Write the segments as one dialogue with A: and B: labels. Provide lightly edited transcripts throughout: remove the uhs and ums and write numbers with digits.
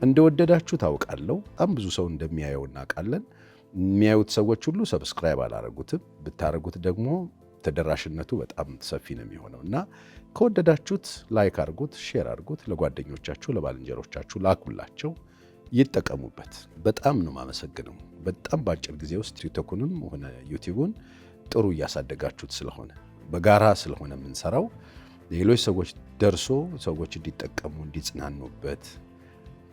A: እንደወደዳችሁ ታውቃለሁ። በጣም ብዙ ሰው እንደሚያየው እናውቃለን። የሚያዩት ሰዎች ሁሉ ሰብስክራይብ አላረጉትም። ብታረጉት ደግሞ ተደራሽነቱ በጣም ሰፊ ነው የሚሆነው እና ከወደዳችሁት ላይክ አርጉት፣ ሼር አርጉት፣ ለጓደኞቻችሁ ለባልንጀሮቻችሁ ላኩላቸው፣ ይጠቀሙበት። በጣም ነው ማመሰግነው። በጣም በአጭር ጊዜ ውስጥ ቲክቶኩንም ሆነ ዩቲዩቡን ጥሩ እያሳደጋችሁት ስለሆነ በጋራ ስለሆነ የምንሰራው ሌሎች ሰዎች ደርሶ ሰዎች እንዲጠቀሙ እንዲጽናኑበት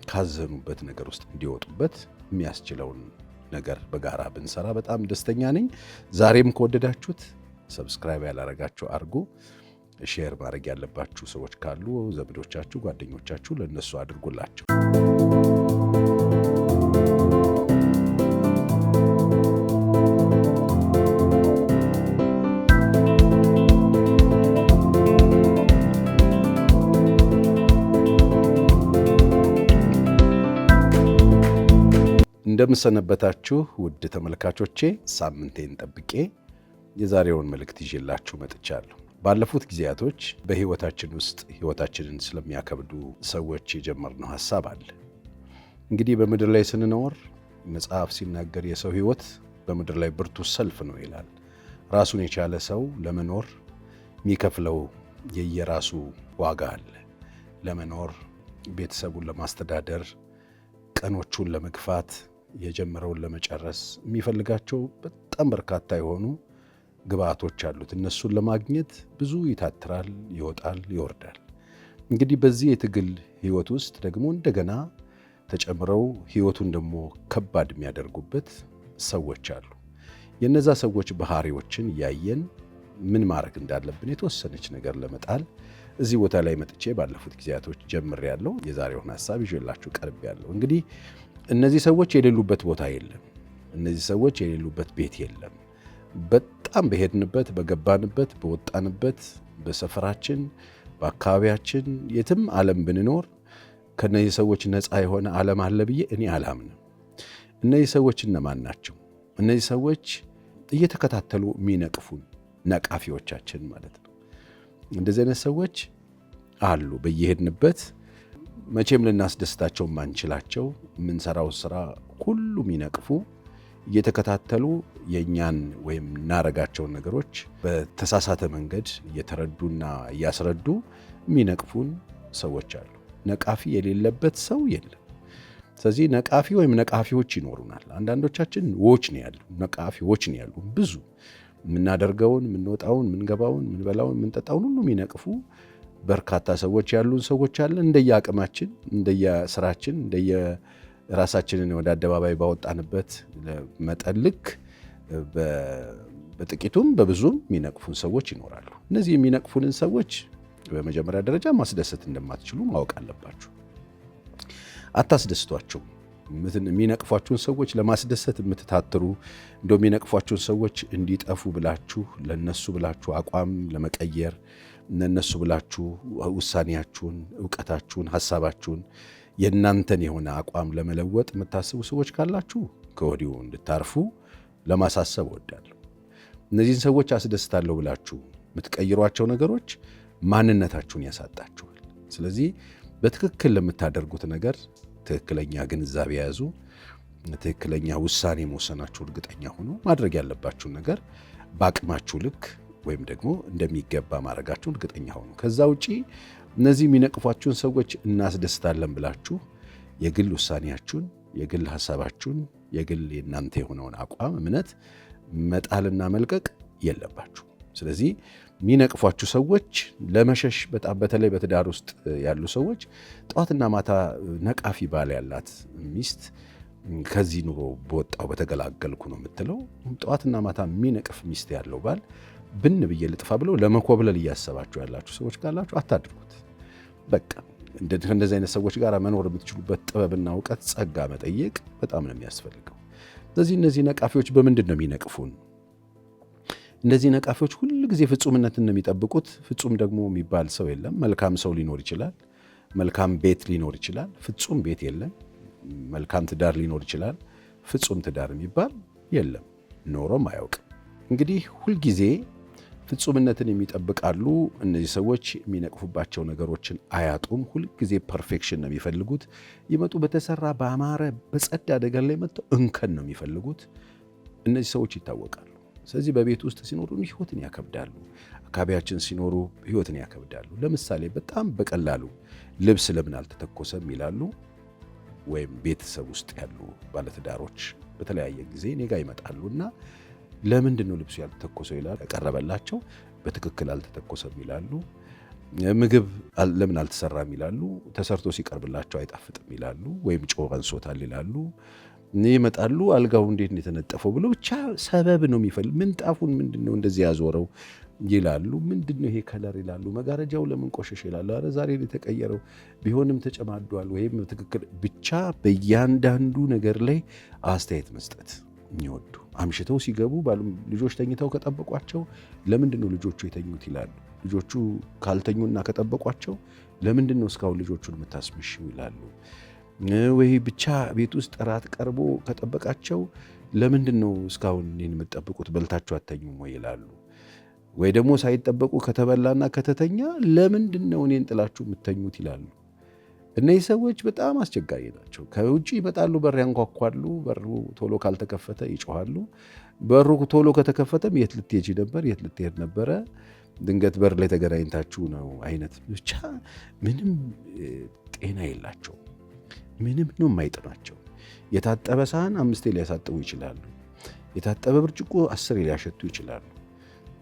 A: ካዘኑበት ነገር ውስጥ እንዲወጡበት የሚያስችለውን ነገር በጋራ ብንሰራ በጣም ደስተኛ ነኝ። ዛሬም ከወደዳችሁት ሰብስክራይብ ያላረጋችሁ አርጉ። ሼር ማድረግ ያለባችሁ ሰዎች ካሉ ዘመዶቻችሁ፣ ጓደኞቻችሁ ለነሱ አድርጉላቸው። እንደምሰነበታችሁ ውድ ተመልካቾቼ፣ ሳምንቴን ጠብቄ የዛሬውን መልእክት ይዤላችሁ መጥቻለሁ። ባለፉት ጊዜያቶች በህይወታችን ውስጥ ህይወታችንን ስለሚያከብዱ ሰዎች የጀመርነው ሐሳብ አለ። እንግዲህ በምድር ላይ ስንኖር መጽሐፍ ሲናገር የሰው ህይወት በምድር ላይ ብርቱ ሰልፍ ነው ይላል። ራሱን የቻለ ሰው ለመኖር የሚከፍለው የየራሱ ዋጋ አለ። ለመኖር፣ ቤተሰቡን ለማስተዳደር፣ ቀኖቹን ለመግፋት፣ የጀመረውን ለመጨረስ የሚፈልጋቸው በጣም በርካታ የሆኑ ግብአቶች አሉት። እነሱን ለማግኘት ብዙ ይታትራል፣ ይወጣል፣ ይወርዳል። እንግዲህ በዚህ የትግል ህይወት ውስጥ ደግሞ እንደገና ተጨምረው ህይወቱን ደግሞ ከባድ የሚያደርጉበት ሰዎች አሉ። የነዛ ሰዎች ባህሪዎችን እያየን ምን ማድረግ እንዳለብን የተወሰነች ነገር ለመጣል እዚህ ቦታ ላይ መጥቼ ባለፉት ጊዜያቶች ጀምሬያለሁ። የዛሬውን ሐሳብ ይዤላችሁ ቀርቤያለሁ። እንግዲህ እነዚህ ሰዎች የሌሉበት ቦታ የለም። እነዚህ ሰዎች የሌሉበት ቤት የለም። በጣም በሄድንበት፣ በገባንበት፣ በወጣንበት፣ በሰፈራችን፣ በአካባቢያችን የትም ዓለም ብንኖር ከነዚህ ሰዎች ነፃ የሆነ ዓለም አለ ብዬ እኔ አላምንም። እነዚህ ሰዎች እነማን ናቸው? እነዚህ ሰዎች እየተከታተሉ የሚነቅፉን ነቃፊዎቻችን ማለት ነው። እንደዚህ አይነት ሰዎች አሉ በየሄድንበት። መቼም ልናስደስታቸው ማንችላቸው የምንሰራው ስራ ሁሉ የሚነቅፉ እየተከታተሉ የኛን ወይም እናረጋቸውን ነገሮች በተሳሳተ መንገድ እየተረዱና እያስረዱ የሚነቅፉን ሰዎች አሉ። ነቃፊ የሌለበት ሰው የለም። ስለዚህ ነቃፊ ወይም ነቃፊዎች ይኖሩናል። አንዳንዶቻችን ዎች ነው ያሉ፣ ነቃፊዎች ነው ያሉ። ብዙ የምናደርገውን፣ የምንወጣውን፣ የምንገባውን፣ የምንበላውን፣ የምንጠጣውን ሁሉ የሚነቅፉ በርካታ ሰዎች ያሉን ሰዎች አለን። እንደየአቅማችን፣ እንደየስራችን፣ ራሳችንን ወደ አደባባይ ባወጣንበት መጠን ልክ በጥቂቱም በብዙም የሚነቅፉን ሰዎች ይኖራሉ። እነዚህ የሚነቅፉንን ሰዎች በመጀመሪያ ደረጃ ማስደሰት እንደማትችሉ ማወቅ አለባችሁ። አታስደስቷቸው። የሚነቅፏችሁን ሰዎች ለማስደሰት የምትታትሩ እንደው የሚነቅፏችሁን ሰዎች እንዲጠፉ ብላችሁ ለነሱ ብላችሁ አቋም ለመቀየር ለነሱ ብላችሁ ውሳኔያችሁን፣ ዕውቀታችሁን፣ ሐሳባችሁን የእናንተን የሆነ አቋም ለመለወጥ የምታስቡ ሰዎች ካላችሁ ከወዲሁ እንድታርፉ ለማሳሰብ እወዳለሁ። እነዚህን ሰዎች አስደስታለሁ ብላችሁ የምትቀይሯቸው ነገሮች ማንነታችሁን ያሳጣችኋል። ስለዚህ በትክክል ለምታደርጉት ነገር ትክክለኛ ግንዛቤ ያዙ። ትክክለኛ ውሳኔ መወሰናችሁ እርግጠኛ ሆኑ። ማድረግ ያለባችሁን ነገር በአቅማችሁ ልክ ወይም ደግሞ እንደሚገባ ማድረጋችሁ እርግጠኛ ሆኑ። ከዛ ውጪ እነዚህ የሚነቅፏችሁን ሰዎች እናስደስታለን ብላችሁ የግል ውሳኔያችሁን፣ የግል ሐሳባችሁን፣ የግል የእናንተ የሆነውን አቋም፣ እምነት መጣልና መልቀቅ የለባችሁ። ስለዚህ የሚነቅፏችሁ ሰዎች ለመሸሽ በጣም በተለይ በትዳር ውስጥ ያሉ ሰዎች ጠዋትና ማታ ነቃፊ ባል ያላት ሚስት ከዚህ ኑሮ በወጣው በተገላገልኩ ነው የምትለው። ጠዋትና ማታ የሚነቅፍ ሚስት ያለው ባል ብን ብዬ ልጥፋ ብለው ለመኮብለል እያሰባችሁ ያላችሁ ሰዎች ካላችሁ አታድርጉት። በቃ እንደዚህ አይነት ሰዎች ጋር መኖር የምትችሉበት ጥበብና እውቀት፣ ጸጋ መጠየቅ በጣም ነው የሚያስፈልገው። ስለዚህ እነዚህ ነቃፊዎች በምንድን ነው የሚነቅፉን? እነዚህ ነቃፊዎች ሁል ጊዜ ፍጹምነትን ነው የሚጠብቁት። ፍጹም ደግሞ የሚባል ሰው የለም። መልካም ሰው ሊኖር ይችላል፣ መልካም ቤት ሊኖር ይችላል፣ ፍጹም ቤት የለም። መልካም ትዳር ሊኖር ይችላል፣ ፍጹም ትዳር የሚባል የለም፣ ኖሮም አያውቅም። እንግዲህ ሁልጊዜ ፍጹምነትን የሚጠብቃሉ። እነዚህ ሰዎች የሚነቅፉባቸው ነገሮችን አያጡም። ሁልጊዜ ፐርፌክሽን ነው የሚፈልጉት። ይመጡ በተሰራ በአማረ በጸዳ ነገር ላይ መጥተው እንከን ነው የሚፈልጉት። እነዚህ ሰዎች ይታወቃሉ። ስለዚህ በቤት ውስጥ ሲኖሩ ህይወትን ያከብዳሉ። አካባቢያችን ሲኖሩ ህይወትን ያከብዳሉ። ለምሳሌ በጣም በቀላሉ ልብስ ለምን አልተተኮሰም ይላሉ። ወይም ቤተሰብ ውስጥ ያሉ ባለትዳሮች በተለያየ ጊዜ እኔ ጋ ይመጣሉና ለምንድን ነው ልብሱ ያልተተኮሰው ይላሉ። ያቀረበላቸው በትክክል አልተተኮሰም ይላሉ። ምግብ ለምን አልተሰራም ይላሉ። ተሰርቶ ሲቀርብላቸው አይጣፍጥም ይላሉ። ወይም ጨው አንሶታል ይላሉ። ይመጣሉ አልጋው እንዴት ነው የተነጠፈው ብሎ ብቻ ሰበብ ነው የሚፈልግ። ምንጣፉን ምንድን ነው እንደዚህ ያዞረው ይላሉ። ምንድን ነው ይሄ ከለር ይላሉ። መጋረጃው ለምን ቆሸሽ ይላሉ። አረ ዛሬ የተቀየረው ቢሆንም ተጨማዷል ወይም ትክክል ብቻ በእያንዳንዱ ነገር ላይ አስተያየት መስጠት የሚወዱ አምሽተው ሲገቡ ልጆች ተኝተው ከጠበቋቸው ለምንድን ነው ልጆቹ የተኙት ይላሉ። ልጆቹ ካልተኙና ከጠበቋቸው ለምንድን ነው እስካሁን ልጆቹን የምታስመሽው ይላሉ። ወይ ብቻ ቤት ውስጥ እራት ቀርቦ ከጠበቃቸው ለምንድን ነው እስካሁን እኔን የምትጠብቁት በልታችሁ አተኙም ወይ ይላሉ። ወይ ደግሞ ሳይጠበቁ ከተበላና ከተተኛ ለምንድን ነው እኔን ጥላችሁ የምተኙት ይላሉ። እነዚህ ሰዎች በጣም አስቸጋሪ ናቸው። ከውጭ ይመጣሉ፣ በር ያንኳኳሉ። በሩ ቶሎ ካልተከፈተ ይጮኻሉ። በሩ ቶሎ ከተከፈተም የት ልትሄጂ ነበር፣ የት ልትሄድ ነበረ፣ ድንገት በር ላይ ተገናኝታችሁ ነው አይነት ብቻ ምንም ጤና የላቸው። ምንም ነው የማይጥማቸው። የታጠበ ሳህን 5 ሊያሳጥቡ ይችላሉ። የታጠበ ብርጭቆ 10 ሊያሸቱ ይችላሉ።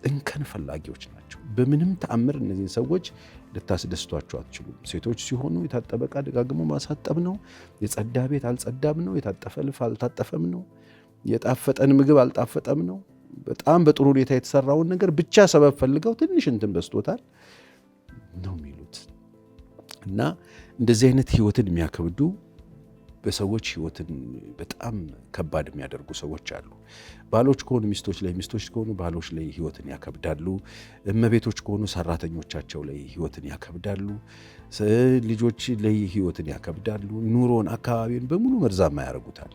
A: እንከን ፈላጊዎች ናቸው። በምንም ተአምር እነዚህን ሰዎች ልታስደስቷቸው አትችሉም። ሴቶች ሲሆኑ የታጠበ ዕቃ ደጋግሞ ማሳጠብ ነው። የጸዳ ቤት አልጸዳም ነው። የታጠፈ ልፍ አልታጠፈም ነው። የጣፈጠን ምግብ አልጣፈጠም ነው። በጣም በጥሩ ሁኔታ የተሰራውን ነገር ብቻ ሰበብ ፈልገው ትንሽ እንትን በስቶታል ነው የሚሉት። እና እንደዚህ አይነት ህይወትን የሚያከብዱ በሰዎች ህይወትን በጣም ከባድ የሚያደርጉ ሰዎች አሉ። ባሎች ከሆኑ ሚስቶች ላይ፣ ሚስቶች ከሆኑ ባሎች ላይ ህይወትን ያከብዳሉ። እመቤቶች ከሆኑ ሰራተኞቻቸው ላይ ህይወትን ያከብዳሉ። ልጆች ላይ ህይወትን ያከብዳሉ። ኑሮን፣ አካባቢውን በሙሉ መርዛማ ያደርጉታል።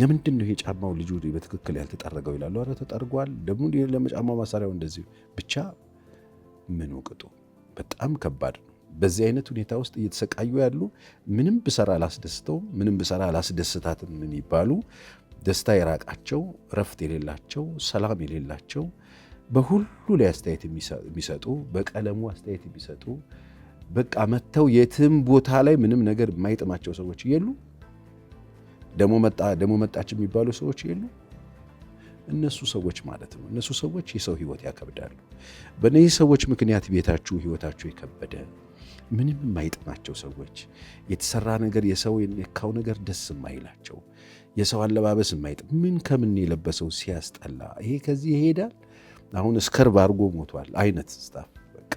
A: ለምንድን ነው ይሄ ጫማው ልጁ በትክክል ያልተጠረገው ይላሉ። ኧረ ተጠርጓል። ደግሞ ለጫማው ማሰሪያው እንደዚህ ብቻ ምን ቅጡ። በጣም ከባድ ነው። በዚህ አይነት ሁኔታ ውስጥ እየተሰቃዩ ያሉ ምንም ብሰራ አላስደስተውም፣ ምንም ብሰራ አላስደስታትም የሚባሉ ደስታ የራቃቸው፣ ረፍት የሌላቸው፣ ሰላም የሌላቸው፣ በሁሉ ላይ አስተያየት የሚሰጡ፣ በቀለሙ አስተያየት የሚሰጡ፣ በቃ መተው የትም ቦታ ላይ ምንም ነገር የማይጥማቸው ሰዎች የሉ። ደሞ መጣች የሚባሉ ሰዎች የሉ። እነሱ ሰዎች ማለት ነው። እነሱ ሰዎች የሰው ህይወት ያከብዳሉ። በእነዚህ ሰዎች ምክንያት ቤታችሁ፣ ህይወታችሁ የከበደ ምንም የማይጥማቸው ሰዎች፣ የተሰራ ነገር የሰው የነካው ነገር ደስ የማይላቸው፣ የሰው አለባበስ የማይጥም፣ ምን ከምን የለበሰው ሲያስጠላ፣ ይሄ ከዚህ ይሄዳል፣ አሁን እስከርብ አድርጎ ሞቷል አይነት ስታፍ። በቃ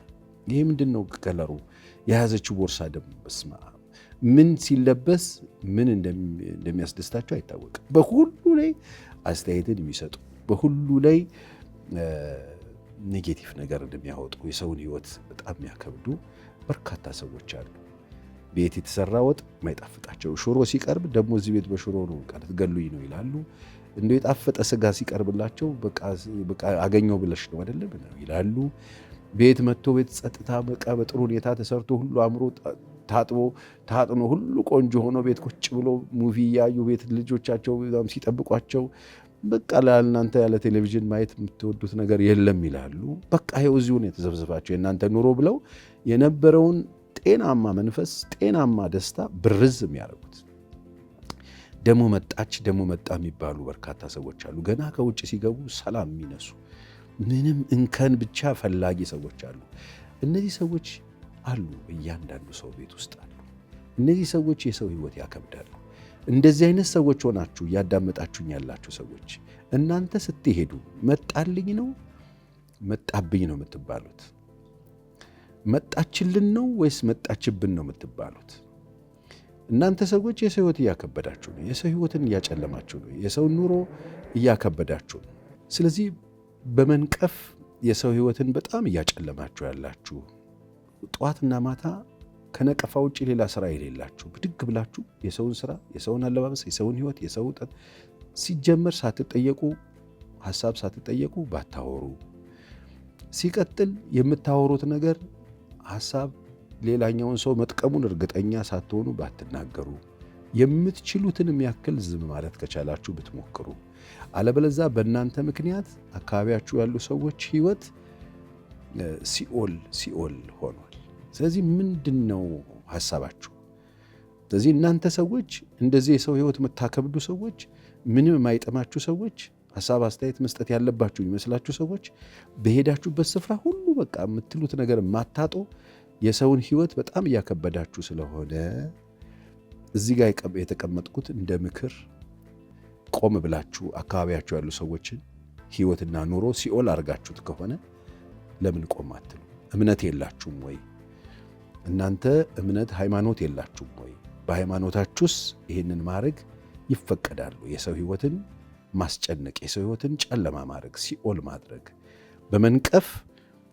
A: ይሄ ምንድን ነው ከለሩ፣ የያዘችው ቦርሳ ደግሞ በስማ ምን ሲለበስ ምን እንደሚያስደስታቸው አይታወቅም። በሁሉ ላይ አስተያየትን የሚሰጡ፣ በሁሉ ላይ ኔጌቲቭ ነገር እንደሚያወጡ፣ የሰውን ህይወት በጣም የሚያከብዱ በርካታ ሰዎች አሉ። ቤት የተሰራ ወጥ ማይጣፍጣቸው፣ ሽሮ ሲቀርብ ደግሞ እዚህ ቤት በሽሮ ነው ልትገሉኝ ነው ይላሉ። እንደ የጣፈጠ ስጋ ሲቀርብላቸው በቃ አገኘው ብለሽ ነው አይደለም ይላሉ። ቤት መጥቶ ቤት ጸጥታ በቃ በጥሩ ሁኔታ ተሰርቶ ሁሉ አምሮ ታጥኖ ሁሉ ቆንጆ ሆኖ ቤት ቁጭ ብሎ ሙቪ እያዩ ቤት ልጆቻቸው ሲጠብቋቸው በቃ ለእናንተ ያለ ቴሌቪዥን ማየት የምትወዱት ነገር የለም ይላሉ። በቃ ይኸው እዚሁ ነው የተዘብዘባቸው የእናንተ ኑሮ ብለው የነበረውን ጤናማ መንፈስ፣ ጤናማ ደስታ ብርዝ የሚያደርጉት። ደሞ መጣች ደሞ መጣ የሚባሉ በርካታ ሰዎች አሉ። ገና ከውጭ ሲገቡ ሰላም የሚነሱ ምንም እንከን ብቻ ፈላጊ ሰዎች አሉ። እነዚህ ሰዎች አሉ፣ እያንዳንዱ ሰው ቤት ውስጥ አሉ። እነዚህ ሰዎች የሰው ህይወት ያከብዳሉ። እንደዚህ አይነት ሰዎች ሆናችሁ እያዳመጣችሁኝ ያላችሁ ሰዎች እናንተ ስትሄዱ መጣልኝ ነው መጣብኝ ነው የምትባሉት? መጣችልን ነው ወይስ መጣችብን ነው የምትባሉት? እናንተ ሰዎች የሰው ህይወት እያከበዳችሁ ነው። የሰው ህይወትን እያጨለማችሁ ነው። የሰው ኑሮ እያከበዳችሁ ነው። ስለዚህ በመንቀፍ የሰው ህይወትን በጣም እያጨለማችሁ ያላችሁ፣ ጠዋትና ማታ ከነቀፋ ውጭ ሌላ ስራ የሌላችሁ፣ ብድግ ብላችሁ የሰውን ስራ፣ የሰውን አለባበስ፣ የሰውን ህይወት፣ የሰው ውጠት ሲጀመር ሳትጠየቁ ሐሳብ ሳትጠየቁ ባታወሩ፣ ሲቀጥል የምታወሩት ነገር ሐሳብ ሌላኛውን ሰው መጥቀሙን እርግጠኛ ሳትሆኑ ባትናገሩ፣ የምትችሉትን ያክል ዝም ማለት ከቻላችሁ ብትሞክሩ፣ አለበለዚያ በእናንተ ምክንያት አካባቢያችሁ ያሉ ሰዎች ሕይወት ሲኦል ሆኗል። ስለዚህ ምንድነው ሐሳባችሁ? ስለዚህ እናንተ ሰዎች እንደዚህ የሰው ሕይወት የምታከብዱ ሰዎች፣ ምንም የማይጠማችሁ ሰዎች፣ ሐሳብ አስተያየት መስጠት ያለባችሁ የሚመስላችሁ ሰዎች፣ በሄዳችሁበት ስፍራ ሁሉ በቃ የምትሉት ነገር የማታጡ የሰውን ሕይወት በጣም እያከበዳችሁ ስለሆነ እዚህ ጋር የተቀመጥኩት እንደ ምክር ቆም ብላችሁ አካባቢያችሁ ያሉ ሰዎችን ሕይወትና ኑሮ ሲኦል አድርጋችሁት ከሆነ ለምን ቆም አትሉ? እምነት የላችሁም ወይ? እናንተ እምነት ሃይማኖት የላችሁም ወይ? በሃይማኖታችሁስ ይህንን ማድረግ ይፈቀዳሉ? የሰው ሕይወትን ማስጨነቅ፣ የሰው ሕይወትን ጨለማ ማድረግ፣ ሲኦል ማድረግ፣ በመንቀፍ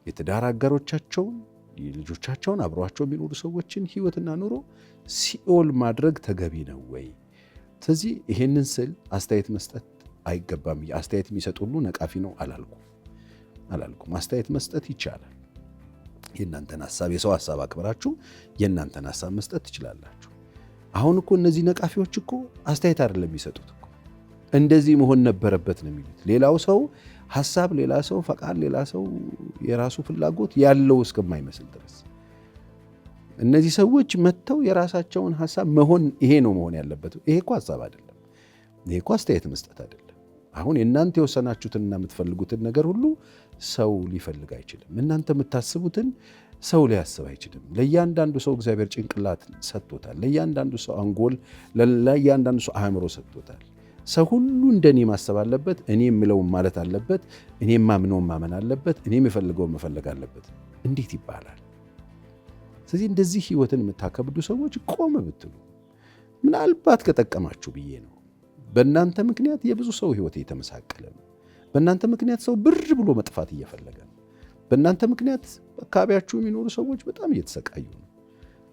A: የትዳር አጋሮቻቸውን፣ ልጆቻቸውን፣ አብረዋቸው የሚኖሩ ሰዎችን ሕይወትና ኑሮ ሲኦል ማድረግ ተገቢ ነው ወይ? ስለዚህ ይሄንን ስል አስተያየት መስጠት አይገባም። አስተያየት የሚሰጥ ሁሉ ነቃፊ ነው አላልኩም። አስተያየት መስጠት ይቻላል። የእናንተን ሐሳብ፣ የሰው ሐሳብ አክብራችሁ የእናንተን ሐሳብ መስጠት ትችላላችሁ። አሁን እኮ እነዚህ ነቃፊዎች እኮ አስተያየት አይደለም የሚሰጡት እኮ እንደዚህ መሆን ነበረበት ነው የሚሉት። ሌላው ሰው ሐሳብ፣ ሌላ ሰው ፈቃድ፣ ሌላ ሰው የራሱ ፍላጎት ያለው እስከማይመስል ድረስ እነዚህ ሰዎች መጥተው የራሳቸውን ሐሳብ ይሄ ነው መሆን ያለበት። ይሄ እኮ ሐሳብ አይደለም። ይሄ እኮ አስተያየት መስጠት አይደለም። አሁን የእናንተ የወሰናችሁትንና የምትፈልጉትን ነገር ሁሉ ሰው ሊፈልግ አይችልም። እናንተ የምታስቡትን ሰው ሊያስብ አይችልም። ለእያንዳንዱ ሰው እግዚአብሔር ጭንቅላት ሰጥቶታል። ለእያንዳንዱ ሰው አንጎል፣ ለእያንዳንዱ ሰው አእምሮ ሰጥቶታል። ሰው ሁሉ እንደኔ ማሰብ አለበት። እኔ የምለውን ማለት አለበት። እኔ የማምነውን ማመን አለበት። እኔ የምፈልገውን መፈለግ አለበት። እንዴት ይባላል? ስለዚህ እንደዚህ ሕይወትን የምታከብዱ ሰዎች ቆም ብትሉ ምናልባት ከጠቀማችሁ ብዬ ነው። በእናንተ ምክንያት የብዙ ሰው ሕይወት እየተመሳቀለ ነው። በእናንተ ምክንያት ሰው ብር ብሎ መጥፋት እየፈለገ ነው። በእናንተ ምክንያት አካባቢያችሁ የሚኖሩ ሰዎች በጣም እየተሰቃዩ ነው።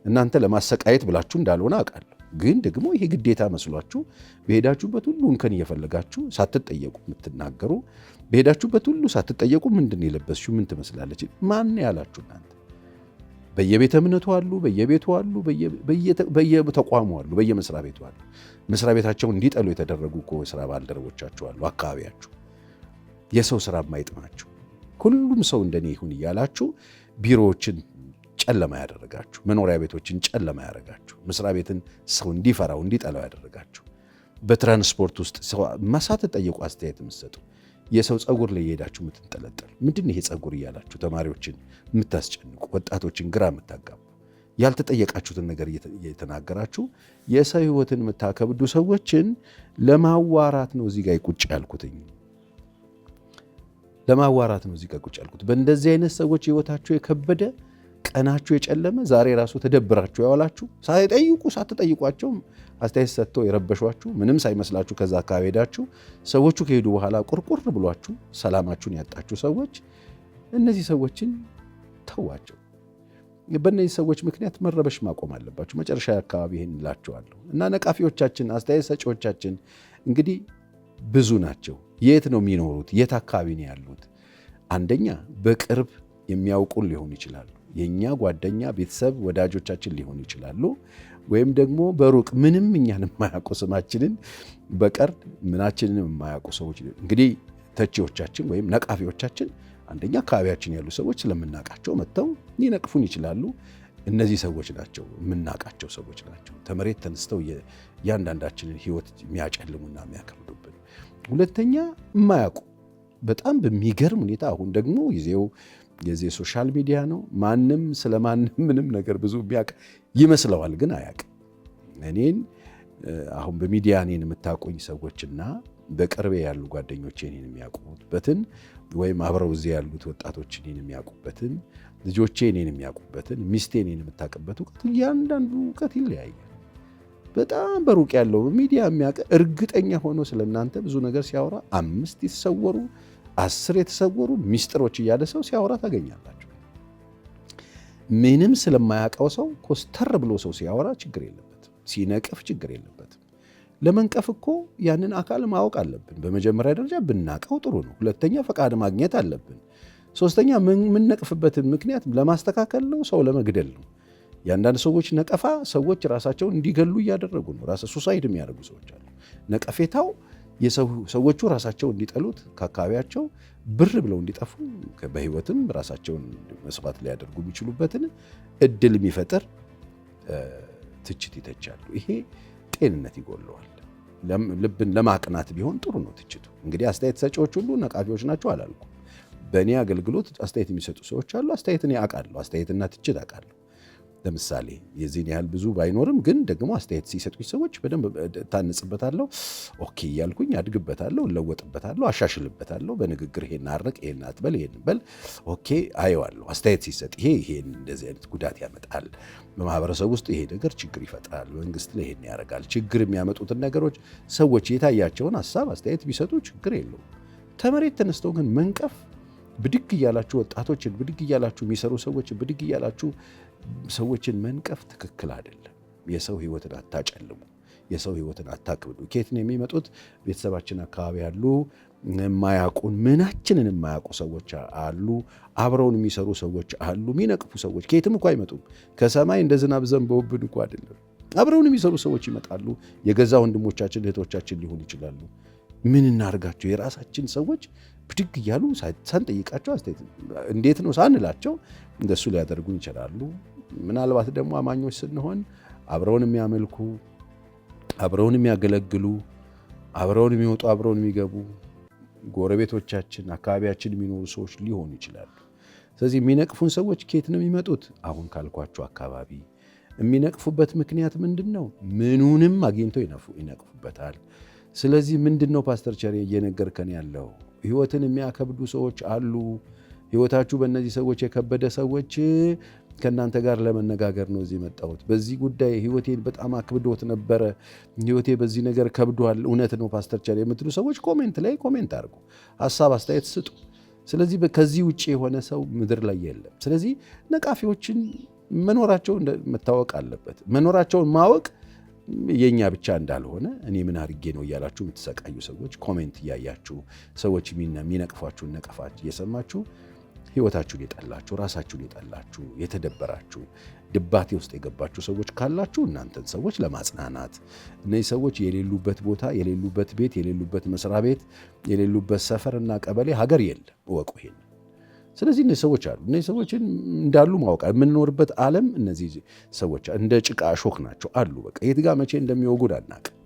A: እናንተ ለማሰቃየት ብላችሁ እንዳልሆነ አውቃለሁ። ግን ደግሞ ይሄ ግዴታ መስሏችሁ በሄዳችሁበት ሁሉ እንከን እየፈለጋችሁ ሳትጠየቁ የምትናገሩ፣ በሄዳችሁበት ሁሉ ሳትጠየቁ ምንድን የለበስችሁ ምን ትመስላለች ማን ያላችሁ? እናንተ በየቤተ እምነቱ አሉ፣ በየቤቱ አሉ፣ በየተቋሙ አሉ፣ በየመስሪያ ቤቱ አሉ። መስሪያ ቤታቸውን እንዲጠሉ የተደረጉ እኮ የሥራ ባልደረቦቻችሁ አሉ። አካባቢያችሁ የሰው ሥራ የማይጥማችሁ ሁሉም ሰው እንደኔ ይሁን እያላችሁ ቢሮዎችን ጨለማ ያደረጋችሁ፣ መኖሪያ ቤቶችን ጨለማ ያደረጋችሁ፣ መስሪያ ቤትን ሰው እንዲፈራው እንዲጠላው ያደረጋችሁ፣ በትራንስፖርት ውስጥ ሰው ሳትጠየቁ አስተያየት የምትሰጡ፣ የሰው ጸጉር ላይ የሄዳችሁ የምትንጠለጠሉ፣ ምንድን ይሄ ጸጉር እያላችሁ ተማሪዎችን የምታስጨንቁ፣ ወጣቶችን ግራ የምታጋቡ፣ ያልተጠየቃችሁትን ነገር እየተናገራችሁ የሰው ሕይወትን የምታከብዱ ሰዎችን ለማዋራት ነው እዚህ ጋር ቁጭ ያልኩትኝ። ለማዋራት ነው እዚህ ጋር ቁጭ ያልኩት። በእንደዚህ አይነት ሰዎች ሕይወታችሁ የከበደ ቀናችሁ የጨለመ ዛሬ ራሱ ተደብራችሁ ያዋላችሁ ሳትጠይቋቸው አስተያየት ሰጥተው የረበሿችሁ ምንም ሳይመስላችሁ ከዛ አካባቢ ሄዳችሁ ሰዎቹ ከሄዱ በኋላ ቁርቁር ብሏችሁ ሰላማችሁን ያጣችሁ ሰዎች እነዚህ ሰዎችን ተዋቸው። በእነዚህ ሰዎች ምክንያት መረበሽ ማቆም አለባችሁ። መጨረሻ አካባቢ ይህን እላችኋለሁ። እና ነቃፊዎቻችን፣ አስተያየት ሰጪዎቻችን እንግዲህ ብዙ ናቸው። የት ነው የሚኖሩት? የት አካባቢ ነው ያሉት? አንደኛ በቅርብ የሚያውቁን ሊሆኑ ይችላሉ። የኛ ጓደኛ፣ ቤተሰብ፣ ወዳጆቻችን ሊሆኑ ይችላሉ። ወይም ደግሞ በሩቅ ምንም እኛን የማያውቁ ስማችንን በቀር ምናችንን የማያውቁ ሰዎች እንግዲህ ተቺዎቻችን ወይም ነቃፊዎቻችን አንደኛ አካባቢያችን ያሉ ሰዎች ስለምናውቃቸው መጥተው ሊነቅፉን ይችላሉ። እነዚህ ሰዎች ናቸው የምናውቃቸው ሰዎች ናቸው። ተመሬት ተነስተው እያንዳንዳችንን ሕይወት የሚያጨልሙና የሚያከብዱብን። ሁለተኛ የማያውቁ በጣም በሚገርም ሁኔታ አሁን ደግሞ ጊዜው የዚህ ሶሻል ሚዲያ ነው። ማንም ስለማንም ምንም ነገር ብዙ የሚያውቅ ይመስለዋል፣ ግን አያውቅም። እኔን አሁን በሚዲያ እኔን የምታውቁኝ ሰዎችና በቅርቤ ያሉ ጓደኞቼ እኔን የሚያውቁበትን ወይም አብረው እዚህ ያሉት ወጣቶች እኔን የሚያውቁበትን፣ ልጆቼ እኔን የሚያውቁበትን፣ ሚስቴ እኔን የምታውቅበት እውቀት እያንዳንዱ እውቀት ይለያያል። በጣም በሩቅ ያለው ሚዲያ የሚያውቅ እርግጠኛ ሆኖ ስለእናንተ ብዙ ነገር ሲያወራ 5 የተሰወሩ 10 የተሰወሩ ሚስጥሮች እያለ ሰው ሲያወራ ታገኛላችሁ። ምንም ስለማያውቀው ሰው ኮስተር ብሎ ሰው ሲያወራ ችግር የለበትም፣ ሲነቅፍ ችግር የለበትም። ለመንቀፍ እኮ ያንን አካል ማወቅ አለብን። በመጀመሪያ ደረጃ ብናውቀው ጥሩ ነው። ሁለተኛ ፈቃድ ማግኘት አለብን። ሶስተኛ የምንነቅፍበትን ምክንያት ለማስተካከል ነው፣ ሰው ለመግደል ነው። የአንዳንድ ሰዎች ነቀፋ ሰዎች ራሳቸውን እንዲገሉ እያደረጉ ነው። ሱሳይድ የሚያደርጉ ሰዎች አሉ። ነቀፌታው ሰዎቹ ራሳቸው እንዲጠሉት፣ ከአካባቢያቸው ብር ብለው እንዲጠፉ፣ በህይወትም ራሳቸውን መስዋዕት ሊያደርጉ የሚችሉበትን እድል የሚፈጥር ትችት ይተቻሉ። ይሄ ጤንነት ይጎለዋል። ልብን ለማቅናት ቢሆን ጥሩ ነው ትችቱ። እንግዲህ አስተያየት ሰጪዎች ሁሉ ነቃፊዎች ናቸው አላልኩም። በእኔ አገልግሎት አስተያየት የሚሰጡ ሰዎች አሉ። አስተያየትን አውቃለሁ፣ አስተያየትና ትችት አውቃለሁ። ለምሳሌ የዚህን ያህል ብዙ ባይኖርም ግን ደግሞ አስተያየት ሲሰጡኝ ሰዎች በደንብ ታንጽበታለሁ። ኦኬ እያልኩኝ አድግበታለሁ፣ እለወጥበታለሁ፣ አሻሽልበታለሁ። በንግግር ይሄን አርቅ፣ ይሄን አትበል፣ ይሄን በል፣ ኦኬ አየዋለሁ። አስተያየት ሲሰጥ ይሄን እንደዚህ አይነት ጉዳት ያመጣል፣ በማህበረሰብ ውስጥ ይሄ ነገር ችግር ይፈጥራል፣ መንግስት ላይ ይሄን ያደርጋል። ችግር የሚያመጡትን ነገሮች ሰዎች የታያቸውን ሀሳብ አስተያየት ቢሰጡ ችግር የለውም። ተመሬት ተነስተው ግን መንቀፍ፣ ብድግ እያላችሁ ወጣቶችን ብድግ እያላችሁ የሚሰሩ ሰዎችን ብድግ እያላችሁ ሰዎችን መንቀፍ ትክክል አይደለም። የሰው ህይወትን አታጨልሙ፣ የሰው ህይወትን አታክብዱ። ከየት ነው የሚመጡት? ቤተሰባችን አካባቢ ያሉ የማያውቁን ምናችንን የማያውቁ ሰዎች አሉ። አብረውን የሚሰሩ ሰዎች አሉ። የሚነቅፉ ሰዎች ከየትም እኮ አይመጡም። ከሰማይ እንደ ዝናብ ዘንበውብን እኮ አይደለም። አብረውን የሚሰሩ ሰዎች ይመጣሉ። የገዛ ወንድሞቻችን እህቶቻችን ሊሆኑ ይችላሉ። ምን እናርጋቸው? የራሳችን ሰዎች ብድግ እያሉ ሳንጠይቃቸው አስተያየት እንዴት ነው ሳንላቸው እንደሱ ሊያደርጉን ይችላሉ። ምናልባት ደግሞ አማኞች ስንሆን አብረውን የሚያመልኩ፣ አብረውን የሚያገለግሉ፣ አብረውን የሚወጡ፣ አብረውን የሚገቡ ጎረቤቶቻችን፣ አካባቢያችን የሚኖሩ ሰዎች ሊሆኑ ይችላሉ። ስለዚህ የሚነቅፉን ሰዎች ከየት ነው የሚመጡት? አሁን ካልኳቸው አካባቢ። የሚነቅፉበት ምክንያት ምንድን ነው? ምኑንም አግኝተው ይነቅፉበታል። ስለዚህ ምንድን ነው ፓስተር ቸሬ እየነገርከን ያለው? ህይወትን የሚያከብዱ ሰዎች አሉ። ህይወታችሁ በእነዚህ ሰዎች የከበደ ሰዎች ከእናንተ ጋር ለመነጋገር ነው እዚህ መጣሁት። በዚህ ጉዳይ ህይወቴን በጣም አክብዶት ነበረ፣ ህይወቴ በዚህ ነገር ከብዷል። እውነት ነው ፓስተር ቸሬ የምትሉ ሰዎች ኮሜንት ላይ ኮሜንት አድርጉ፣ ሀሳብ አስተያየት ስጡ። ስለዚህ ከዚህ ውጭ የሆነ ሰው ምድር ላይ የለም። ስለዚህ ነቃፊዎችን መኖራቸው መታወቅ አለበት። መኖራቸውን ማወቅ የኛ ብቻ እንዳልሆነ እኔ ምን አድርጌ ነው እያላችሁ የምትሰቃዩ ሰዎች ኮሜንት እያያችሁ ሰዎች የሚነቅፏችሁን ነቀፋች እየሰማችሁ ህይወታችሁን የጠላችሁ፣ ራሳችሁን የጠላችሁ፣ የተደበራችሁ፣ ድባቴ ውስጥ የገባችሁ ሰዎች ካላችሁ እናንተን ሰዎች ለማጽናናት እነዚህ ሰዎች የሌሉበት ቦታ፣ የሌሉበት ቤት፣ የሌሉበት መስሪያ ቤት፣ የሌሉበት ሰፈርና ቀበሌ ሀገር የለም። እወቁ ይሄን። ስለዚህ እነዚህ ሰዎች አሉ። እነዚህ ሰዎችን እንዳሉ ማወቅ የምንኖርበት ዓለም እነዚህ ሰዎች እንደ ጭቃ እሾክ ናቸው አሉ። በቃ የት ጋር መቼ እንደሚወጉድ አናውቅም።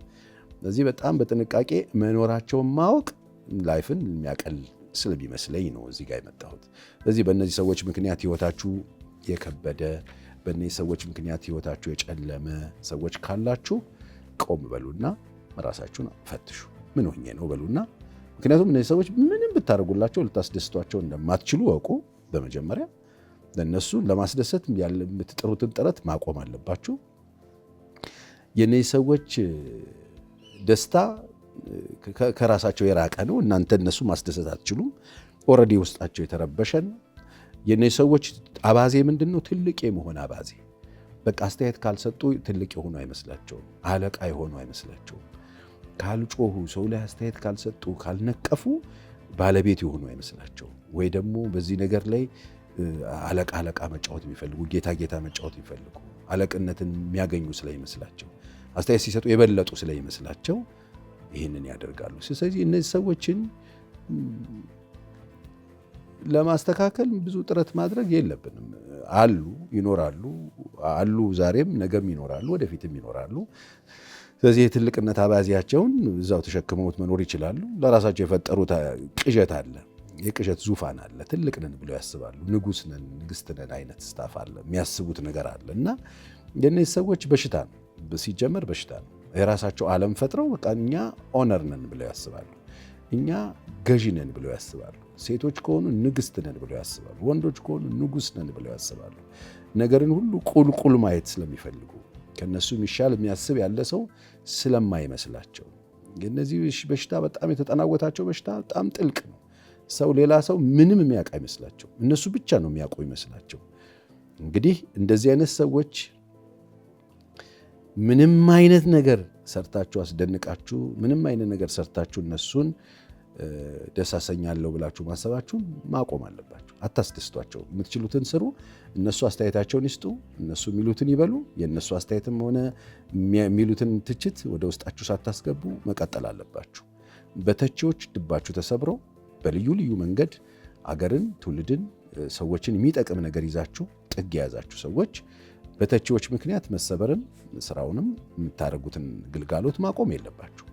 A: ስለዚህ በጣም በጥንቃቄ መኖራቸውን ማወቅ ላይፍን የሚያቀል ስለሚመስለኝ ነው እዚህ ጋር የመጣሁት። ስለዚህ በእነዚህ ሰዎች ምክንያት ህይወታችሁ የከበደ፣ በእነዚህ ሰዎች ምክንያት ህይወታችሁ የጨለመ ሰዎች ካላችሁ ቆም በሉና ራሳችሁን ፈትሹ። ምን ሆኜ ነው በሉና። ምክንያቱም እነዚህ ሰዎች ምንም ብታደርጉላቸው ልታስደስቷቸው እንደማትችሉ ወቁ። በመጀመሪያ ለእነሱን ለማስደሰት የምትጥሩትን ጥረት ማቆም አለባችሁ። የእነዚህ ሰዎች ደስታ ከራሳቸው የራቀ ነው። እናንተ እነሱ ማስደሰት አትችሉም። ኦልሬዲ ውስጣቸው የተረበሸ ነው። የእነዚህ ሰዎች አባዜ ምንድን ነው? ትልቅ የመሆን አባዜ። በቃ አስተያየት ካልሰጡ ትልቅ የሆኑ አይመስላቸውም። አለቃ የሆኑ አይመስላቸውም። ካልጮሁ፣ ሰው ላይ አስተያየት ካልሰጡ፣ ካልነቀፉ ባለቤት የሆኑ አይመስላቸውም። ወይ ደግሞ በዚህ ነገር ላይ አለቃ መጫወት የሚፈልጉ፣ ጌታ መጫወት የሚፈልጉ፣ አለቅነትን የሚያገኙ ስለይመስላቸው፣ አስተያየት ሲሰጡ የበለጡ ስለይመስላቸው ይህንን ያደርጋሉ። ስለዚህ እነዚህ ሰዎችን ለማስተካከል ብዙ ጥረት ማድረግ የለብንም። ይኖራሉ፣ ዛሬም ነገም ይኖራሉ፣ ወደፊትም ይኖራሉ። ስለዚህ የትልቅነት አባዜያቸውን እዛው ተሸክመውት መኖር ይችላሉ። ለራሳቸው የፈጠሩት ቅዠት አለ፣ የቅዠት ዙፋን አለ። ትልቅ ነን ብለው ያስባሉ። ንጉሥ ነን፣ ንግሥት ነን አይነት ስታፍ አለ፣ የሚያስቡት ነገር አለ። እና የእነዚህ ሰዎች በሽታ ነው፣ ሲጀመር በሽታ ነው። የራሳቸው ዓለም ፈጥረው በቃ እኛ ኦነር ነን ብለው ያስባሉ። እኛ ገዢ ነን ብለው ያስባሉ። ሴቶች ከሆኑ ንግሥት ነን ብለው ያስባሉ። ወንዶች ከሆኑ ንጉሥ ነን ብለው ያስባሉ። ነገርን ሁሉ ቁልቁል ማየት ስለሚፈልጉ ከነሱ የሚሻል የሚያስብ ያለ ሰው ስለማይመስላቸው የነዚህ በሽታ በጣም የተጠናወታቸው በሽታ በጣም ጥልቅ ነው። ሌላ ሰው ምንም የሚያውቅ አይመስላቸው፣ እነሱ ብቻ ነው የሚያውቁ ይመስላቸው። እንግዲህ እንደዚህ አይነት ሰዎች ምንም አይነት ነገር ሰርታችሁ አስደንቃችሁ፣ ምንም አይነት ነገር ሰርታችሁ እነሱን ደስ አሰኛለሁ ብላችሁ ማሰባችሁን ማቆም አለባችሁ። አታስደስቷቸው። የምትችሉትን ስሩ። እነሱ አስተያየታቸውን ይስጡ። እነሱ የሚሉትን ይበሉ። የእነሱ አስተያየትም ሆነ የሚሉትን ትችት ወደ ውስጣችሁ ሳታስገቡ መቀጠል አለባችሁ። በተቺዎች ልባችሁ ተሰብሮ በልዩ ልዩ መንገድ አገርን፣ ትውልድን፣ ሰዎችን የሚጠቅም ነገር ይዛችሁ ጥግ የያዛችሁ ሰዎች በተቺዎች ምክንያት መሰበርን፣ ስራውንም የምታደርጉትን ግልጋሎት ማቆም የለባችሁ።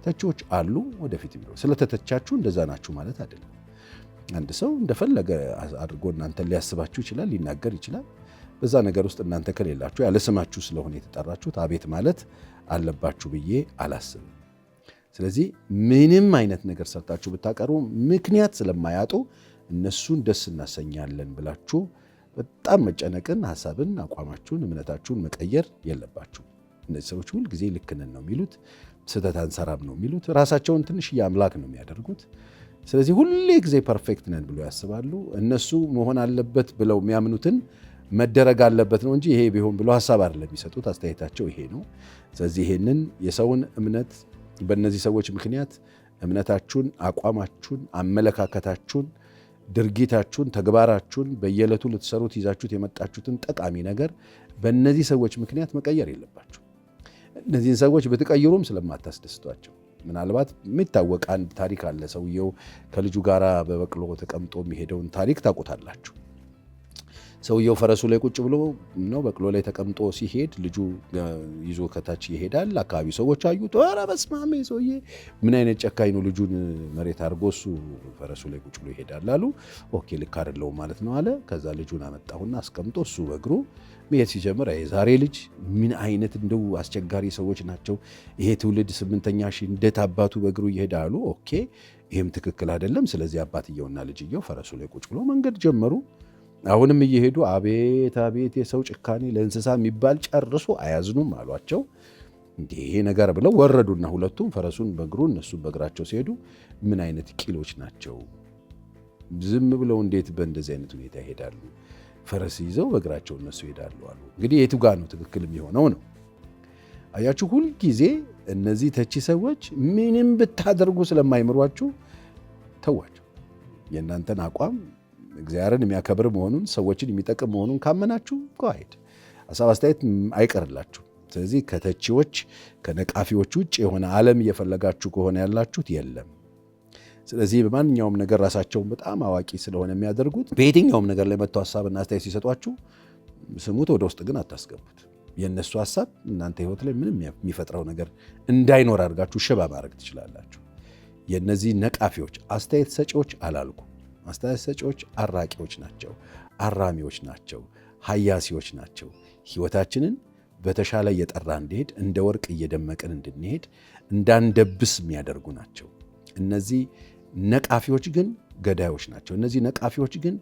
A: ተቺዎች አሉ፣ ወደፊት ቢሆን ስለተተቻችሁ እንደዛ ናችሁ ማለት አይደለም። አንድ ሰው እንደፈለገ አድርጎ እናንተን ሊያስባችሁ ይችላል፣ ሊናገር ይችላል። በዛ ነገር ውስጥ እናንተ ከሌላችሁ ያለ ስማችሁ ስለሆነ የተጠራችሁት አቤት ማለት አለባችሁ ብዬ አላስብም። ስለዚህ ምንም አይነት ነገር ሰርታችሁ ብታቀርቡ ምክንያት ስለማያጡ እነሱን ደስ እናሰኛለን ብላችሁ በጣም መጨነቅን፣ ሐሳብን፣ አቋማችሁን፣ እምነታችሁን መቀየር የለባችሁ። እነዚህ ሰዎች ሁል ጊዜ ልክ ነን ነው የሚሉት፣ ስህተት አንሰራም ነው የሚሉት፣ ራሳቸውን ትንሽዬ አምላክ ነው የሚያደርጉት። ስለዚህ ሁሌ ጊዜ ፐርፌክት ነን ብሎ ያስባሉ። እነሱ መሆን አለበት ብለው የሚያምኑትን መደረግ አለበት ነው እንጂ ይሄ ቢሆን ብሎ ሐሳብ አይደለም የሚሰጡት። አስተያየታቸው ይሄ ነው። ስለዚህ ይሄንን የሰውን እምነት በእነዚህ ሰዎች ምክንያት እምነታችሁን፣ አቋማችሁን፣ አመለካከታችሁን፣ ድርጊታችሁን፣ ተግባራችሁን በየዕለቱ ልትሰሩት ይዛችሁት የመጣችሁትን ጠቃሚ ነገር በእነዚህ ሰዎች ምክንያት መቀየር የለባችሁ። እነዚህን ሰዎች ብትቀይሩም ስለማታስደስቷቸው። ምናልባት የሚታወቅ አንድ ታሪክ አለ። ሰውየው ከልጁ ጋር በበቅሎ ተቀምጦ የሚሄደውን ታሪክ ታውቁታላችሁ። ሰውየው ፈረሱ ላይ ቁጭ ብሎ ነው በቅሎ ላይ ተቀምጦ ሲሄድ ልጁ ይዞ ከታች ይሄዳል። አካባቢ ሰዎች አዩት። ኧረ በስመ አብ ሰውዬ ምን አይነት ጨካኝ ነው፣ ልጁን መሬት አድርጎ እሱ ፈረሱ ላይ ቁጭ ብሎ ይሄዳል አሉ። ኦኬ ልክ አይደለውም ማለት ነው አለ። ከዛ ልጁን አመጣሁና አስቀምጦ እሱ በእግሩ መሄድ ሲጀምር የዛሬ ልጅ ምን አይነት እንደው አስቸጋሪ ሰዎች ናቸው፣ ይሄ ትውልድ 8ኛ ሺህ እንዴት አባቱ በእግሩ ይሄዳሉ። ኦኬ ይሄም ትክክል አይደለም። ስለዚህ አባትየውና ልጅየው ፈረሱ ላይ ቁጭ ብሎ መንገድ ጀመሩ። አሁንም እየሄዱ አቤት አቤት የሰው ጭካኔ፣ ለእንስሳ የሚባል ጨርሶ አያዝኑም አሏቸው። ይሄ ነገር ብለው ወረዱና ሁለቱም ፈረሱን በእግሩ እነሱ በእግራቸው ሲሄዱ ምን አይነት ቂሎች ናቸው፣ ዝም ብለው እንዴት በእንደዚህ አይነት ሁኔታ ይሄዳሉ? ፈረስ ይዘው በእግራቸው እነሱ ይሄዳሉ አሉ። እንግዲህ የቱ ጋር ነው ትክክል የሚሆነው ነው? አያችሁ፣ ሁልጊዜ እነዚህ ተቺ ሰዎች ምንም ብታደርጉ ስለማይምሯችሁ ተዋቸው። የእናንተን አቋም እግዚአብሔርን የሚያከብር መሆኑን፣ ሰዎችን የሚጠቅም መሆኑን ካመናችሁ ጓሄድ ሀሳብ አስተያየት አይቀርላችሁ። ስለዚህ ከተቺዎች ከነቃፊዎች ውጭ የሆነ ዓለም እየፈለጋችሁ ከሆነ ያላችሁት የለም። ስለዚህ በማንኛውም ነገር ራሳቸውን በጣም አዋቂ ስለሆነ የሚያደርጉት በየትኛውም ነገር ላይ መጥተው ሀሳብና አስተያየት ሲሰጧችሁ ስሙት፣ ወደ ውስጥ ግን አታስገቡት። የእነሱ ሀሳብ እናንተ ህይወት ላይ ምንም የሚፈጥረው ነገር እንዳይኖር አድርጋችሁ ሽባ ማድረግ ትችላላችሁ። የእነዚህ ነቃፊዎች አስተያየት ሰጪዎች አላልኩ። አስተያየት ሰጪዎች አራቂዎች ናቸው፣ አራሚዎች ናቸው፣ ሀያሲዎች ናቸው። ህይወታችንን በተሻለ እየጠራ እንዲሄድ፣ እንደ ወርቅ እየደመቅን እንድንሄድ እንዳንደብስ የሚያደርጉ ናቸው። እነዚህ ነቃፊዎች ግን ገዳዮች ናቸው። እነዚህ ነቃፊዎች ግን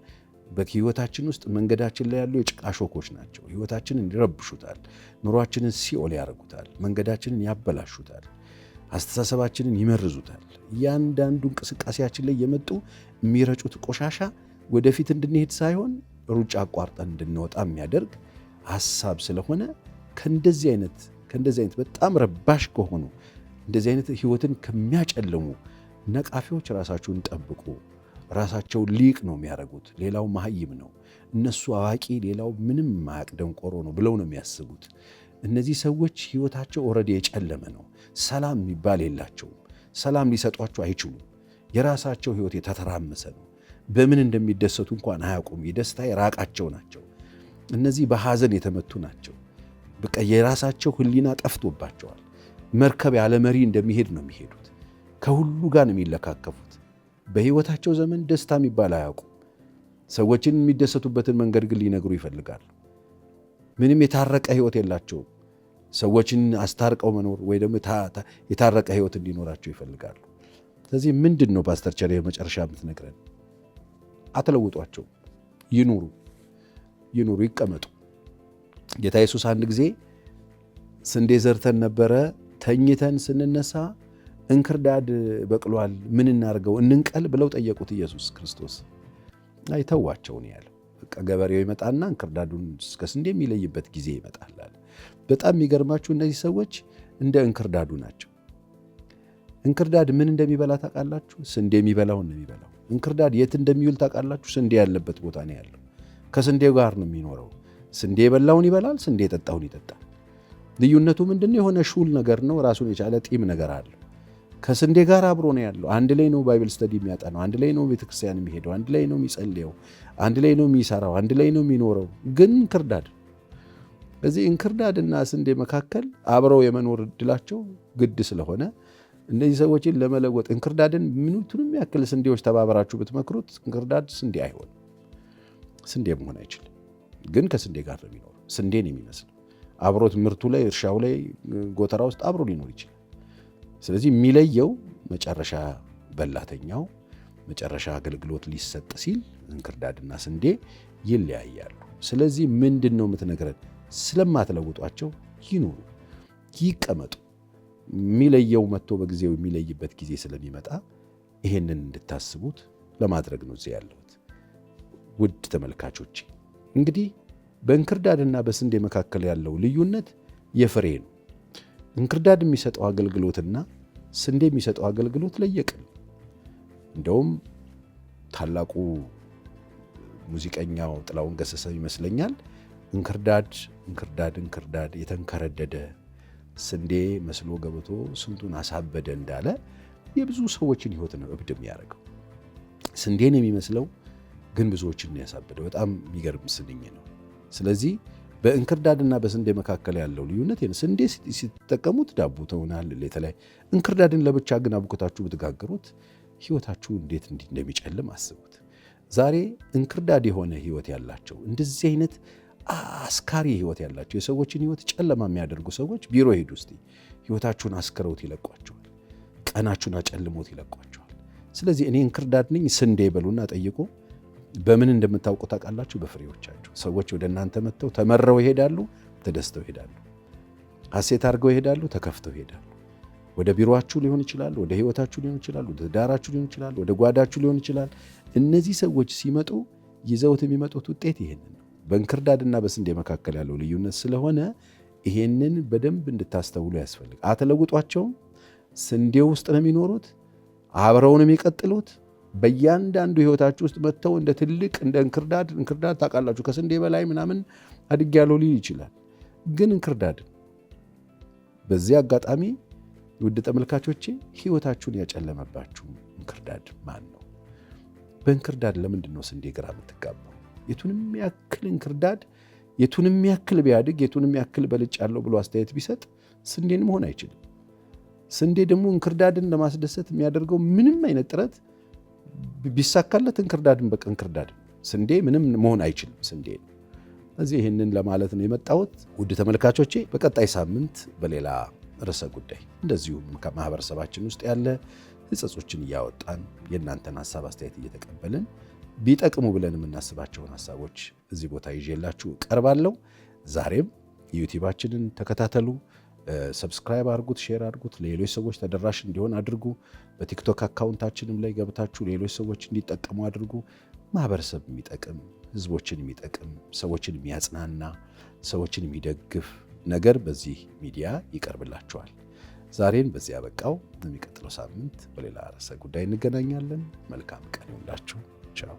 A: በህይወታችን ውስጥ መንገዳችን ላይ ያሉ የጭቃ ሾኮች ናቸው። ህይወታችንን ይረብሹታል፣ ኑሯችንን ሲኦል ያደርጉታል፣ መንገዳችንን ያበላሹታል፣ አስተሳሰባችንን ይመርዙታል። እያንዳንዱ እንቅስቃሴያችን ላይ የመጡ የሚረጩት ቆሻሻ ወደፊት እንድንሄድ ሳይሆን ሩጫ አቋርጠን እንድንወጣ የሚያደርግ ሀሳብ ስለሆነ ከእንደዚህ አይነት በጣም ረባሽ ከሆኑ እንደዚህ አይነት ህይወትን ከሚያጨልሙ ነቃፊዎች ራሳችሁን ጠብቁ። ራሳቸው ሊቅ ነው የሚያደርጉት፣ ሌላው መሀይም ነው፣ እነሱ አዋቂ፣ ሌላው ምንም ማያቅ ደንቆሮ ነው ብለው ነው የሚያስቡት። እነዚህ ሰዎች ህይወታቸው ኦልሬዲ የጨለመ ነው። ሰላም የሚባል የላቸውም። ሰላም ሊሰጧቸው አይችሉም። የራሳቸው ህይወት የተተራመሰ ነው። በምን እንደሚደሰቱ እንኳን አያውቁም። የደስታ የራቃቸው ናቸው። እነዚህ በሐዘን የተመቱ ናቸው። በቃ የራሳቸው ህሊና ጠፍቶባቸዋል። መርከብ ያለ መሪ እንደሚሄድ ነው የሚሄዱት። ከሁሉ ጋር ነው የሚለካከፉት። በህይወታቸው ዘመን ደስታ የሚባል አያውቁም። ሰዎችን የሚደሰቱበትን መንገድ ግን ሊነግሩ ይፈልጋሉ። ምንም የታረቀ ህይወት የላቸውም። ሰዎችን አስታርቀው መኖር ወይ ደግሞ የታረቀ ህይወት እንዲኖራቸው ይፈልጋሉ። ስለዚህ ምንድን ነው ፓስተር ቸሬ መጨረሻ የምትነግረን? አትለውጧቸው። ይኑሩ፣ ይቀመጡ። ጌታ ኢየሱስ አንድ ጊዜ ስንዴ ዘርተን ነበረ፣ ተኝተን ስንነሳ እንክርዳድ በቅሏል፣ ምን እናርገው እንንቀል ብለው ጠየቁት ኢየሱስ ክርስቶስ። አይተዋቸው ነው ያለው። በቃ ገበሬው ይመጣና እንክርዳዱን እስከ ስንዴ የሚለይበት ጊዜ ይመጣል። በጣም የሚገርማችሁ እነዚህ ሰዎች እንደ እንክርዳዱ ናቸው። እንክርዳድ ምን እንደሚበላ ታውቃላችሁ? ስንዴ የሚበላውን ነው የሚበላው። እንክርዳድ የት እንደሚውል ታውቃላችሁ? ስንዴ ያለበት ቦታ ነው ያለው። ከስንዴው ጋር ነው የሚኖረው። ስንዴ የበላውን ይበላል፣ ስንዴ የጠጣውን ይጠጣል። ልዩነቱ ምንድነው? የሆነ ሹል ነገር ነው፣ ራሱን የቻለ ጢም ነገር አለው። ከስንዴ ጋር አብሮ ነው ያለው። አንድ ላይ ነው ባይብል ስተዲ የሚያጠናው፣ አንድ ላይ ነው ቤተክርስቲያን የሚሄደው፣ አንድ ላይ ነው የሚጸልየው፣ አንድ ላይ ነው የሚሰራው፣ አንድ ላይ ነው የሚኖረው። ግን እንክርዳድ በዚህ እንክርዳድና ስንዴ መካከል አብረው የመኖር እድላቸው ግድ ስለሆነ እነዚህ ሰዎችን ለመለወጥ እንክርዳድን ምኑትንም ያክል ስንዴዎች ተባበራችሁ ብትመክሩት እንክርዳድ ስንዴ አይሆንም። ስንዴ መሆን አይችልም። ግን ከስንዴ ጋር ነው የሚኖረው። ስንዴን የሚመስለው አብሮት ምርቱ ላይ እርሻው ላይ ጎተራ ውስጥ አብሮ ሊኖር ይችላል። ስለዚህ የሚለየው መጨረሻ በላተኛው መጨረሻ አገልግሎት ሊሰጥ ሲል እንክርዳድና ስንዴ ይለያያሉ። ስለዚህ ምንድን ነው የምትነግረን? ስለማትለውጧቸው ይኑሩ፣ ይቀመጡ። የሚለየው መጥቶ በጊዜው የሚለይበት ጊዜ ስለሚመጣ ይሄንን እንድታስቡት ለማድረግ ነው እዚህ ያለሁት። ውድ ተመልካቾች እንግዲህ በእንክርዳድና በስንዴ መካከል ያለው ልዩነት የፍሬ ነው። እንክርዳድ የሚሰጠው አገልግሎትና ስንዴ የሚሰጠው አገልግሎት ለየቅል። እንደውም ታላቁ ሙዚቀኛው ጥላሁን ገሰሰ ይመስለኛል እንክርዳድ እንክርዳድ እንክርዳድ የተንከረደደ ስንዴ መስሎ ገብቶ ስንቱን አሳበደ እንዳለ የብዙ ሰዎችን ሕይወት ነው እብድ የሚያደርገው። ስንዴን የሚመስለው ግን ብዙዎችን ያሳበደው በጣም የሚገርም ስንኝ ነው። ስለዚህ በእንክርዳድና በስንዴ መካከል ያለው ልዩነት ስንዴ ሲጠቀሙት ዳቦ ተውናል የተለያየ። እንክርዳድን ለብቻ ግን አብኩታችሁ ብትጋገሩት ሕይወታችሁ እንዴት እንደሚጨልም አስቡት። ዛሬ እንክርዳድ የሆነ ሕይወት ያላቸው እንደዚህ አይነት አስካሪ ሕይወት ያላቸው የሰዎችን ሕይወት ጨለማ የሚያደርጉ ሰዎች ቢሮ ሄዱ እስቲ። ሕይወታችሁን አስክረውት ይለቋቸዋል። ቀናችሁን አጨልሞት ይለቋቸዋል። ስለዚህ እኔ እንክርዳድ ነኝ ስንዴ በሉና ጠይቁ። በምን እንደምታውቁ ታውቃላችሁ? በፍሬዎቻችሁ። ሰዎች ወደ እናንተ መጥተው ተመረው ይሄዳሉ፣ ተደስተው ይሄዳሉ፣ ሐሴት አድርገው ይሄዳሉ፣ ተከፍተው ይሄዳሉ። ወደ ቢሮአችሁ ሊሆን ይችላል፣ ወደ ሕይወታችሁ ሊሆን ይችላል፣ ወደ ዳራችሁ ሊሆን ይችላል፣ ወደ ጓዳችሁ ሊሆን ይችላል። እነዚህ ሰዎች ሲመጡ ይዘውት የሚመጡት ውጤት ይሄንን ነው። በእንክርዳድና በስንዴ መካከል ያለው ልዩነት ስለሆነ ይሄንን በደንብ እንድታስተውሉ ያስፈልጋል። አትለውጧቸውም። ስንዴው ውስጥ ነው የሚኖሩት፣ አብረው ነው የሚቀጥሉት። በእያንዳንዱ ሕይወታችሁ ውስጥ መጥተው እንደ ትልቅ እንደ እንክርዳድ ታውቃላችሁ፣ ከስንዴ በላይ ምናምን አድጌያለሁ ሊል ይችላል። ግን እንክርዳድ በዚህ አጋጣሚ ውድ ተመልካቾቼ ሕይወታችሁን ያጨለመባችሁ እንክርዳድ ማን ነው? በእንክርዳድ ለምንድን ነው ስንዴ ግራ የምትጋባው? የቱንም ያክል እንክርዳድ የቱንም ያክል ቢያድግ የቱንም ያክል በልጭ ያለው ብሎ አስተያየት ቢሰጥ ስንዴን መሆን አይችልም። ስንዴ ደግሞ እንክርዳድን ለማስደሰት የሚያደርገው ምንም አይነት ጥረት ቢሳካለት እንክርዳድን በቃ እንክርዳድ፣ ስንዴ ምንም መሆን አይችልም ስንዴ። እዚህ ይህንን ለማለት ነው የመጣሁት። ውድ ተመልካቾቼ በቀጣይ ሳምንት በሌላ ርዕሰ ጉዳይ እንደዚሁም ከማህበረሰባችን ውስጥ ያለ ሕጸጾችን እያወጣን የእናንተን ሀሳብ አስተያየት እየተቀበልን ቢጠቅሙ ብለን የምናስባቸውን ሀሳቦች እዚህ ቦታ ይዤላችሁ ቀርባለሁ። ዛሬም ዩቲዩባችንን ተከታተሉ፣ ሰብስክራይብ አድርጉት፣ ሼር አድርጉት፣ ለሌሎች ሰዎች ተደራሽ እንዲሆን አድርጉ። በቲክቶክ አካውንታችንም ላይ ገብታችሁ ሌሎች ሰዎች እንዲጠቀሙ አድርጉ። ማህበረሰብ የሚጠቅም ህዝቦችን የሚጠቅም ሰዎችን የሚያጽናና ሰዎችን የሚደግፍ ነገር በዚህ ሚዲያ ይቀርብላችኋል። ዛሬን በዚህ ያበቃው። በሚቀጥለው ሳምንት በሌላ ርዕሰ ጉዳይ እንገናኛለን። መልካም ቀን ይሁንላችሁ። ቻው።